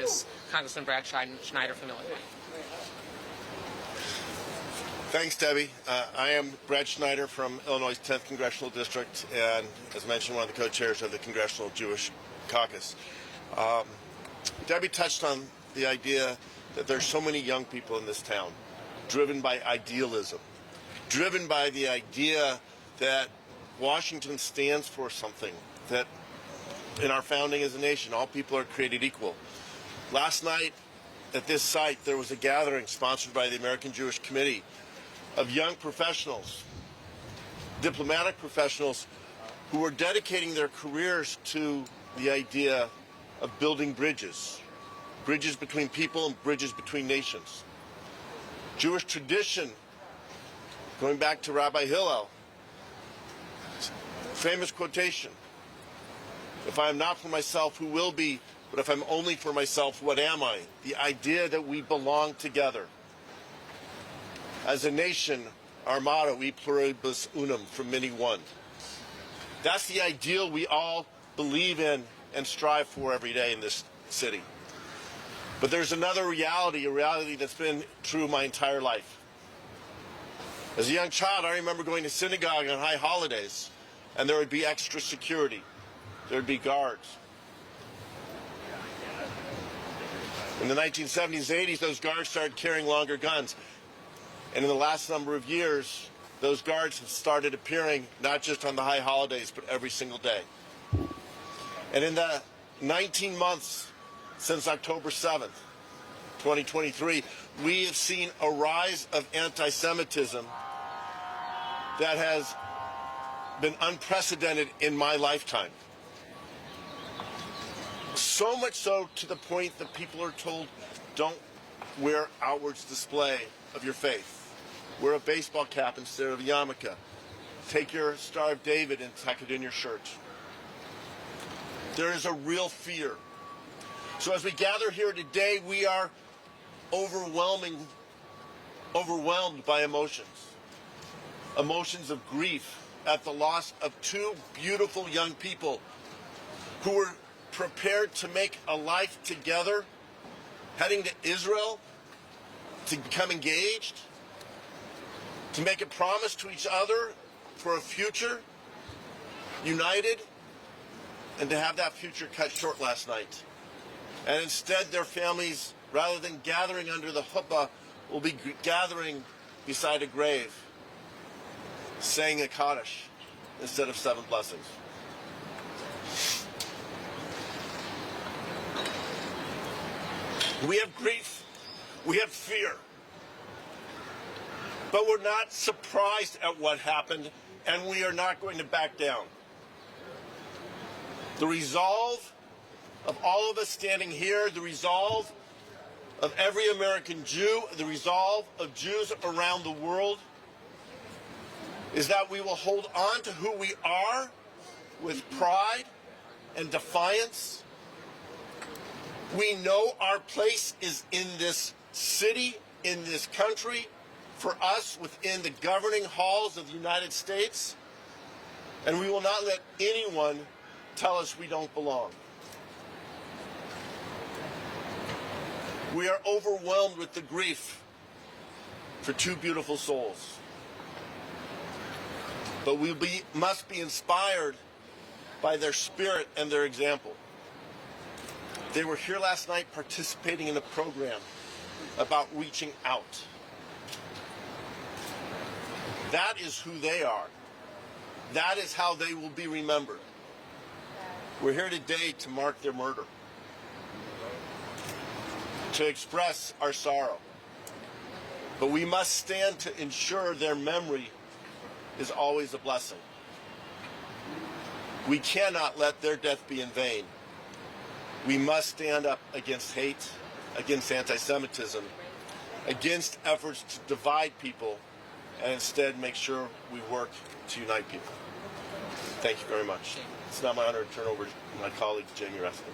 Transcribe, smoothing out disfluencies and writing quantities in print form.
is Congressman Brad Schneider familiar with? Thanks, Debbie. I am Brad Schneider from Illinois' 10th Congressional District, and as mentioned, one of the co-chairs of the Congressional Jewish Caucus. Debbie touched on the idea that there's so many young people in this town, driven by idealism, driven by the idea that Washington stands for something, that in our founding as a nation, all people are created equal. Last night at this site, there was a gathering sponsored by the American Jewish Committee of young professionals, diplomatic professionals, who were dedicating their careers to the idea of building bridges, bridges between people and bridges between nations. Jewish tradition, going back to Rabbi Hillel, famous quotation, "If I am not for myself, who will be? But if I'm only for myself, what am I?" The idea that we belong together. As a nation, our motto, E pluribus unum, from many one. That's the ideal we all believe in and strive for every day in this city. But there's another reality, a reality that's been true my entire life. As a young child, I remember going to synagogue on high holidays, and there would be extra security. There would be guards. In the 1970s, 80s, those guards started carrying longer guns. And in the last number of years, those guards have started appearing not just on the high holidays, but every single day. And in the 19 months since October 7th, 2023, we have seen a rise of anti-Semitism that has been unprecedented in my lifetime. So much so to the point that people are told, don't wear outward display of your faith. Wear a baseball cap instead of a yarmulke. Take your Star of David and tuck it in your shirt. There is a real fear. So as we gather here today, we are overwhelmed by emotions. Emotions of grief at the loss of two beautiful young people who were prepared to make a life together, heading to Israel to become engaged, to make a promise to each other for a future, united, and to have that future cut short last night. And instead, their families, rather than gathering under the chuppah, will be gathering beside a grave, saying a Kaddish instead of 7 blessings. We have grief, we have fear, but we're not surprised at what happened, and we are not going to back down. The resolve of all of us standing here, the resolve of every American Jew, the resolve of Jews around the world, is that we will hold on to who we are with pride and defiance. We know our place is in this city, in this country, for us within the governing halls of the United States, and we will not let anyone tell us we don't belong. We are overwhelmed with the grief for two beautiful souls. But we must be inspired by their spirit and their example. They were here last night participating in a program about reaching out. That is who they are. That is how they will be remembered. We're here today to mark their murder, to express our sorrow. But we must stand to ensure their memory is always a blessing. We cannot let their death be in vain. We must stand up against hate, against anti-Semitism, against efforts to divide people, and instead make sure we work to unite people. Thank you very much. It's now my honor to turn over to my colleague, Jamie Reskin.